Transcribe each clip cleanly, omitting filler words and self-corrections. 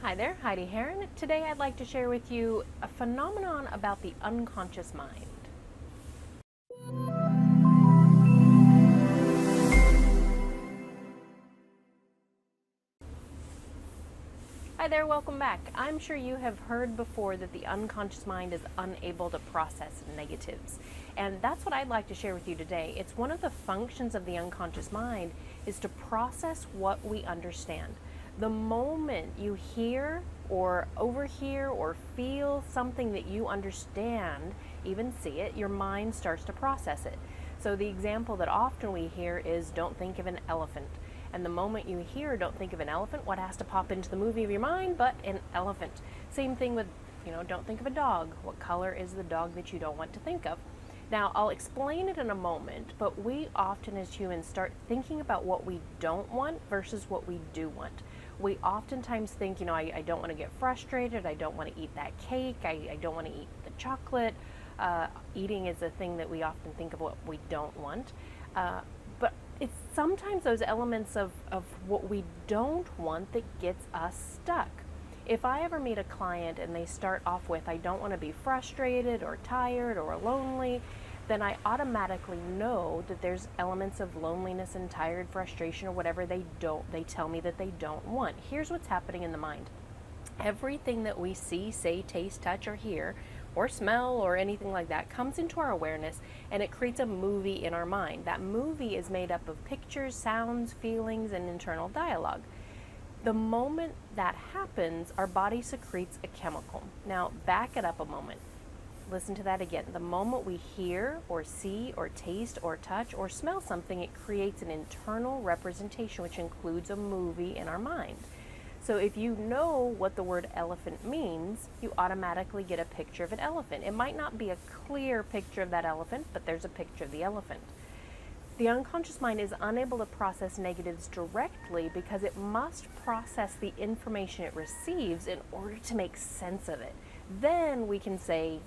Hi there, Heidi Heron. Today I'd like to share with you a phenomenon about the unconscious mind. Hi there, welcome back. I'm sure you have heard before that the unconscious mind is unable to process negatives. And that's what I'd like to share with you today. It's one of the functions of the unconscious mind is to process what we understand. The moment you hear or overhear or feel something that you understand, even see it, your mind starts to process it. So the example that often we hear is don't think of an elephant. And the moment you hear don't think of an elephant, what has to pop into the movie of your mind but an elephant? Same thing with, don't think of a dog. What color is the dog that you don't want to think of? Now, I'll explain it in a moment, but we often as humans start thinking about what we don't want versus what we do want. We oftentimes think, I don't want to get frustrated, I don't want to eat that cake, I don't want to eat the chocolate. Eating is a thing that we often think of what we don't want. But it's sometimes those elements of what we don't want that gets us stuck. If I ever meet a client and they start off with, I don't want to be frustrated or tired or lonely, then I automatically know that there's elements of loneliness and tired, frustration, or whatever they tell me that they don't want. Here's what's happening in the mind. Everything that we see, say, taste, touch, or hear, or smell, or anything like that comes into our awareness and it creates a movie in our mind. That movie is made up of pictures, sounds, feelings, and internal dialogue. The moment that happens, our body secretes a chemical. Now, back it up a moment. Listen to that again. The moment we hear or see or taste or touch or smell something, it creates an internal representation, which includes a movie in our mind. So if you know what the word elephant means, you automatically get a picture of an elephant. It might not be a clear picture of that elephant, but there's a picture of the elephant. The unconscious mind is unable to process negatives directly because it must process the information it receives in order to make sense of it. Then we can say,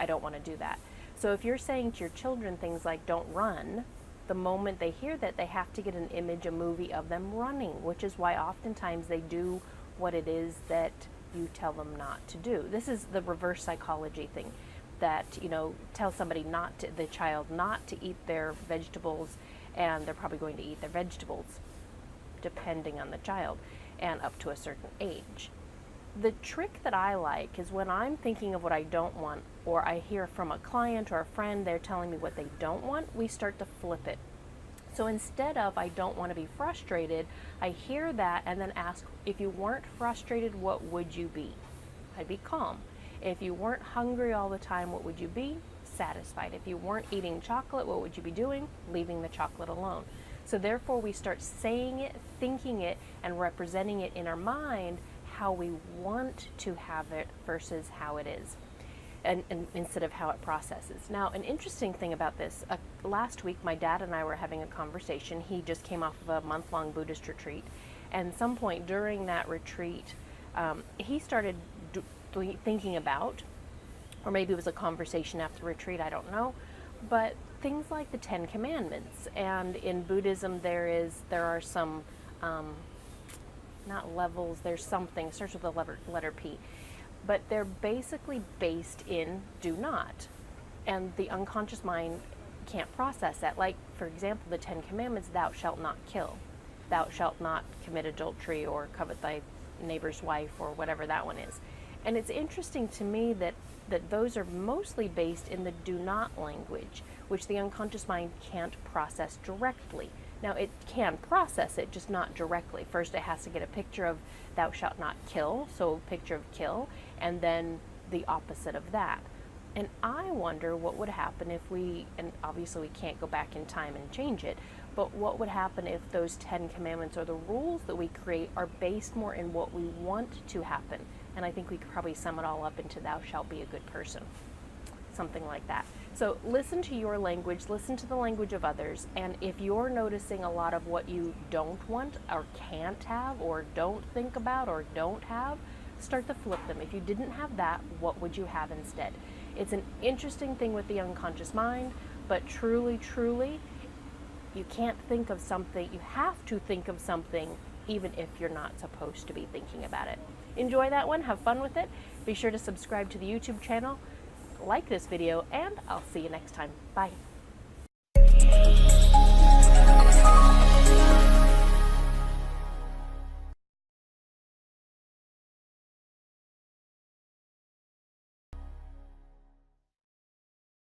I don't want to do that. So if you're saying to your children things like don't run, the moment they hear that, they have to get an image, a movie of them running, which is why oftentimes they do what it is that you tell them not to do. This is the reverse psychology thing that, tell somebody the child not to eat their vegetables, and they're probably going to eat their vegetables, depending on the child, and up to a certain age. The trick that I like is when I'm thinking of what I don't want, or I hear from a client or a friend, they're telling me what they don't want, we start to flip it. So instead of I don't want to be frustrated, I hear that and then ask, if you weren't frustrated, what would you be? I'd be calm. If you weren't hungry all the time, what would you be? Satisfied. If you weren't eating chocolate, what would you be doing? Leaving the chocolate alone. So therefore we start saying it, thinking it, and representing it in our mind how we want to have it versus how it is, and instead of how it processes. Now, an interesting thing about this, last week my dad and I were having a conversation. He just came off of a month-long Buddhist retreat, and at some point during that retreat, he started thinking about, or maybe it was a conversation after the retreat, I don't know, but things like the 10 Commandments. And in Buddhism there are some not levels, there's something, starts with the letter P, but they're basically based in do not. And the unconscious mind can't process that. Like, for example, the 10 Commandments, thou shalt not kill, thou shalt not commit adultery or covet thy neighbor's wife, or whatever that one is. And it's interesting to me that those are mostly based in the do not language, which the unconscious mind can't process directly. Now, it can process it, just not directly. First, it has to get a picture of thou shalt not kill, so a picture of kill, and then the opposite of that. And I wonder what would happen if and obviously we can't go back in time and change it, but what would happen if those 10 Commandments or the rules that we create are based more in what we want to happen? And I think we could probably sum it all up into thou shalt be a good person. Something like that. So listen to your language, listen to the language of others, and if you're noticing a lot of what you don't want or can't have or don't think about or don't have, start to flip them. If you didn't have that, what would you have instead? It's an interesting thing with the unconscious mind, but truly, you can't think of something, you have to think of something even if you're not supposed to be thinking about it. enjoy that one, have fun with it. Be sure to subscribe to the YouTube channel, like this video, and I'll see you next time. Bye.